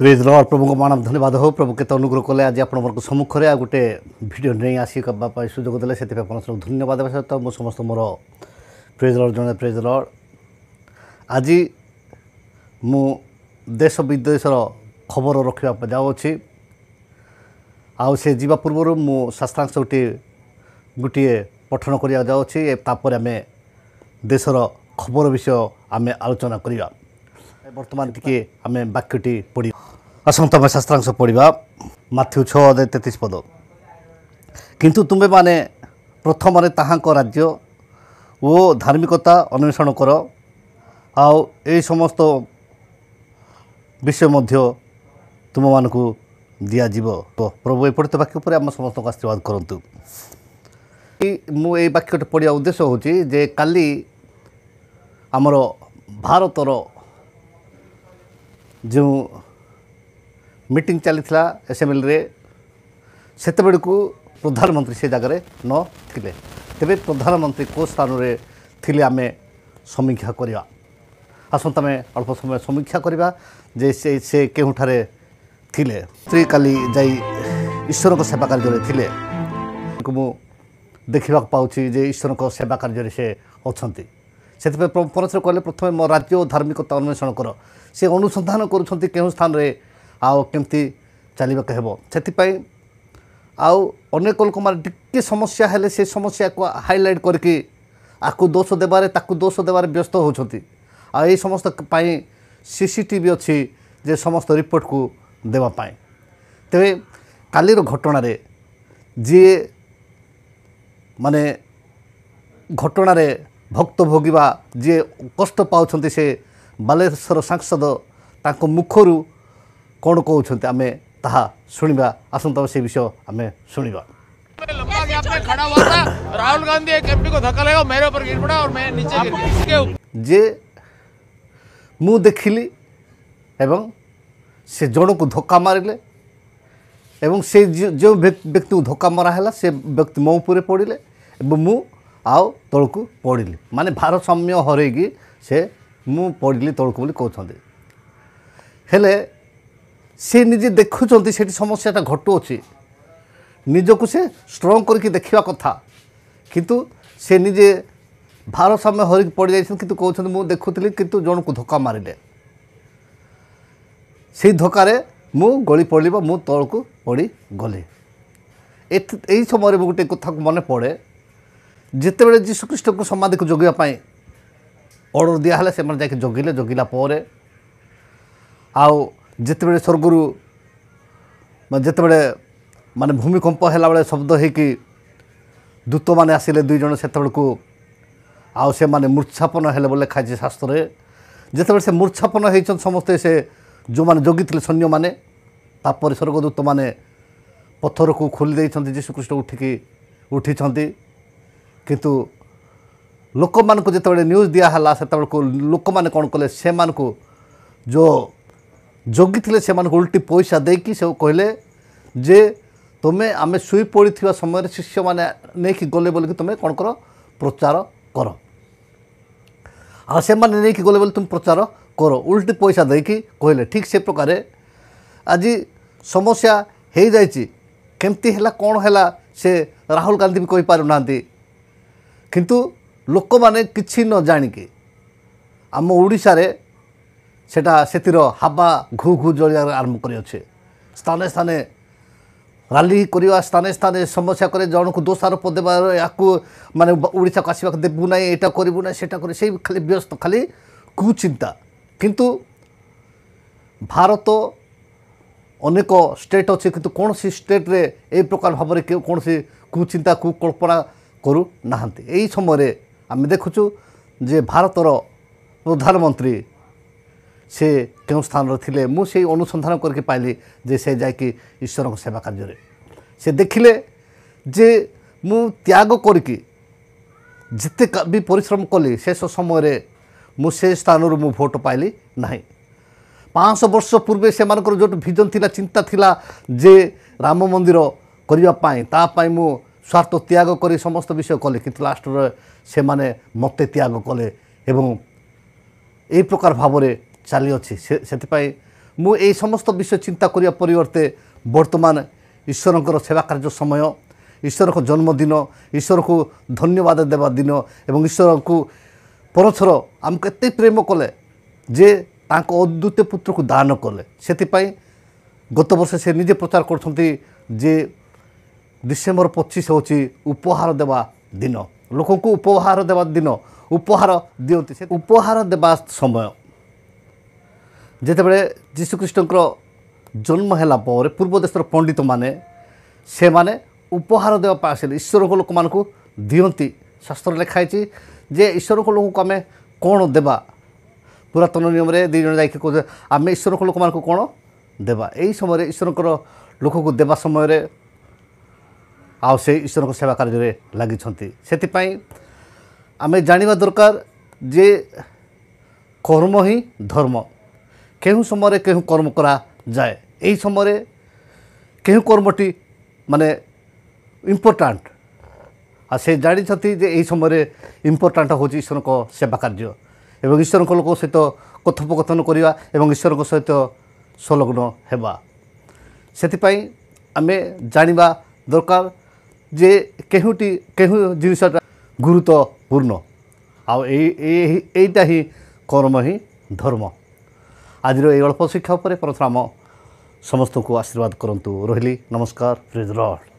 Praise Lord प्रभु को मान धन्यवाद हो प्रभु के अनुग्रह कले आज आप सम्मुखें आ गोटे भिड नहीं आसवाई सुजोग देते से धन्यवाद देवा सहित मो समस्त मोर प्रेज लॉर्ड जन प्रेज लॉर्ड आज मु देश विदेशर खबर रखा जाऊँगी आउ से जीवा पूर्व मु शास्त्रांश गोटे पठन करा जाऊँगी आम देशर खबर विषय आम आलोचना करवा बर्तमान टी आम वाक्यटी पढ़ आसत आम शास्त्रांश पढ़ा माथ्यू 6:33 पद किंतु तुम्बे माने प्रथम ताहांक राज्य ओ धार्मिकता अन्वेषण कर आओ ए समस्त विषय मध्य तुम मानकु दिया जीवो तो प्रभु एपड़ित वाक्य पर आम समस्त को आशीर्वाद करंतु मु ए वाक्यटी पढ़िया उद्देश्य होची जे काली आमर भारतर जो मीटिंग चली एसेम्बली सेतबेड़ को प्रधानमंत्री से जगह न थिले तेबे प्रधानमंत्री को स्थान रे थिले आमे समीक्षा करवा आसत आम अल्प समय समीक्षा करवा जे से केउठारे थिले स्त्री काली जाई ईश्वर को सेवा कार्य थिले मु देखा पाऊँ जे ईश्वर को सेवा कार्य से अछंती से परमेश्वर कहले प्रथम मो राज्य और धार्मिकता अन्वेषण कर से अनुसंधान करुँच केउं स्थान रे आउ केमती चलवाक हेबो से आउ अनेक लोक माने टिके समस्या हेले से समस्या को हाइलाइट करके आकु दोष देबारे ताकु दोष देबारे व्यस्त होछंती आ ए समस्त पाई सीसीटीवी अच्छी जे समस्त रिपोर्ट को देवा पाए तेरे कालीर घटना रे जी माने घटना रे भक्त भोगिबा जी कष्ट पाउछंती से बालेश्वर सांसद ताको मुखरू कौन कहते आम ताहा शुणा आसंता से विषय आम शुणा लंबा गैप में खड़ा हुआ था राहुल गांधी एक एमपी को धक्का लगा मेरे ऊपर गिर पड़ा और मैं नीचे गिर गया इसके ऊपर जे मु देखिली एवं से जन को धक्का मारिले एवं से जो व्यक्ति को धक्का मरा है से व्यक्ति मो उपर पड़े मु आउ तल को पड़िली माने भारसाम्य हरैकी से मु पड़िली तल को कहते हेले से निजे देखुं से समस्याटा घटुअछि निजक से स्ट्रंग करके देखा कथा किंतु से निजे भारसाम्य हरैकी पड़ जाइछन किंतु कहते मु देखुली किंतु जन को धक्का मारिले से धक्कारे मु गली पड़ली मु तल को पड़ी गली यही समय गोटे कथा मन पड़े जितेबले जीशुख्रीष्ट को समाधि को जगवाई ऑर्डर दिया से जाके जगिले जगिला आउ जितेबले स्वर्गरु जितेबले माने भूमिकंप है बेले शब्द होकि दूत मैंने आसिले दुई जन से आउ से माने मूर्छापन हेले बोले खाई शास्त्र जितेबले से मूर्छापन होती समस्ते से जो मैंने जगी सैन्य मैंने तापर स्वर्गदूत मैंने पत्थर को खोली देते जीशुख्रीष्ट उठिकी उठी किंतु लोक मान को जिते न्यूज दिहला से लोक मैंने कौन कले से जो जगी थे से उल्टी पैसा देकी से कहले जे तुम्हें आम शुई पड़ी समय शिष्य मैंने नहीं गले बोल तुम्हें कौन कर प्रचार कर आ से मैंने नहीं गले बोल तुम प्रचार कर उल्टी पैसा देकी कहले ठीक से प्रकार आज समस्या हो जाइए केमती है कौन है से राहुल गांधी भी कही पारना किंतु लोक माने किछि न जानिके आम ओडिशा रे सेटा सेतिर हाबा घू घू जलिया आरंभ करी अच्छे स्थाने स्थाने राली करवा स्थाने स्थाने समस्या करे जन को दोषारोप देवा या माने ओडिशा को आसवाक देबू ना एटा करू ना सेटा कर से खाली व्यस्त खाली कुचिंता किंतु भारत अनेक स्टेट अच्छे किंतु कौन सी स्टेट रे ए प्रकार भाव में कौन सी कुचिंता कुकल्पना करू नाहांती एही समय आम देखुचु जे भारतर प्रधानमंत्री से क्यों स्थान रे थिले मु से अनुसंधान करके पाइली जे से जाकि ईश्वर को सेवा कार्य से देखिले जे मु त्याग करके जिते भी परिश्रम कली शेष समय मु से स्थान मु भोट पाइली नहीं 500 वर्ष पूर्वे से जो विजन थिला चिंता थिला जे राम मंदिर करने मु स्वार्थ त्याग कर समस्त विषय कले किंतु लास्ट से माने मते त्याग कले एवं ए प्रकार भाव में चली अच्छी से ମୁଁ এই সমস্ত বিষয় চিন্তা করিয়া পরিবর্তে বর্তমান ঈশ্বরଙ୍କର সেবা କାର୍ଯ୍ୟ ସମୟ ଈଶ୍ୱରଙ୍କ ଜନ୍ମଦିନ ଈଶ୍ୱରକୁ ଧନ୍ୟବାଦ ଦେବା ଦିନ ଏବଂ ଈଶ୍ୱରଙ୍କୁ ପରଥର ଆମକୁ ଏତେ ପ୍ରେମ କଲେ ଯେ ତାଙ୍କ ଅଦ୍ୱିତୀୟ ପୁତ୍ରକୁ ଦାନ କଲେ। ସେଥିପାଇଁ ଗତ ବର୍ଷ ସେ ନିଜେ ପ୍ରଚାର କରୁଛନ୍ତି ଯେ ଡିସେମ୍ବର 25 ହେଉଛି ଉପହାର ଦେବା ଦିନ। ଲୋକଙ୍କୁ ଉପହାର ଦେବା ଦିନ ଉପହାର ଦିଅନ୍ତି। ସେ ଉପହାର ଦେବା ସମୟ ଯେତେବେଳେ ଯୀଶୁଖ୍ରୀଷ୍ଟଙ୍କର ଜନ୍ମ ହେଲା ପରେ ପୂର୍ବ ଦେଶର ପଣ୍ଡିତମାନେ ସେମାନେ ଉପହାର ଦେବା ପାଇଁ ଆସିଲେ ଈଶ୍ୱରଙ୍କ ଲୋକମାନଙ୍କୁ ଦିଅନ୍ତି। ଶାସ୍ତ୍ରରେ ଲେଖା ହେଇଛି ଯେ ଈଶ୍ୱରଙ୍କ ଲୋକଙ୍କୁ ଆମେ କ'ଣ ଦେବା। ପୁରାତନ ନିୟମରେ ଦୁଇ ଜଣ ଯାଇକି କହୁଥିଲେ ଆମେ ଈଶ୍ୱରଙ୍କ ଲୋକମାନଙ୍କୁ କ'ଣ ଦେବା। ଏହି ସମୟରେ ଈଶ୍ୱରଙ୍କର ଲୋକକୁ ଦେବା ସମୟରେ ଆଉ ସେ ଈଶ୍ୱରଙ୍କ ସେବା କାର୍ଯ୍ୟରେ ଲାଗିଛନ୍ତି। ସେଥିପାଇଁ ଆମେ ଜାଣିବା ଦରକାର ଯେ କର୍ମ ହିଁ ଧର୍ମ। କେଉଁ ସମୟରେ କେଉଁ କର୍ମ କରାଯାଏ। ଏହି ସମୟରେ କେଉଁ କର୍ମଟି ମାନେ ଇମ୍ପୋର୍ଟାଣ୍ଟ ଆଉ ସେ ଜାଣିଛନ୍ତି ଯେ ଏହି ସମୟରେ ଇମ୍ପୋର୍ଟାଣ୍ଟ ହେଉଛି ଈଶ୍ୱରଙ୍କ ସେବା କାର୍ଯ୍ୟ ଏବଂ ଈଶ୍ୱରଙ୍କ ଲୋକ ସହିତ କଥୋପକଥନ କରିବା ଏବଂ ଈଶ୍ୱରଙ୍କ ସହିତ ସଂଲଗ୍ନ ହେବା। ସେଥିପାଇଁ ଆମେ ଜାଣିବା ଦରକାର ଯେ କେଉଁ ଜିନିଷଟା ଗୁରୁତ୍ୱପୂର୍ଣ୍ଣ ଆଉ ଏଇଟା ହିଁ କର୍ମ ହିଁ ଧର୍ମ। ଆଜିର এই ଅଳ୍ପ ଶିକ୍ଷା ଉପରେ ପରଶୁରାମ ସମସ୍ତଙ୍କୁ ଆଶୀର୍ବାଦ କରନ୍ତୁ। ରହିଲି ନମସ୍କାର। ପ୍ରେଜ୍ ଦ ଲର୍ଡ।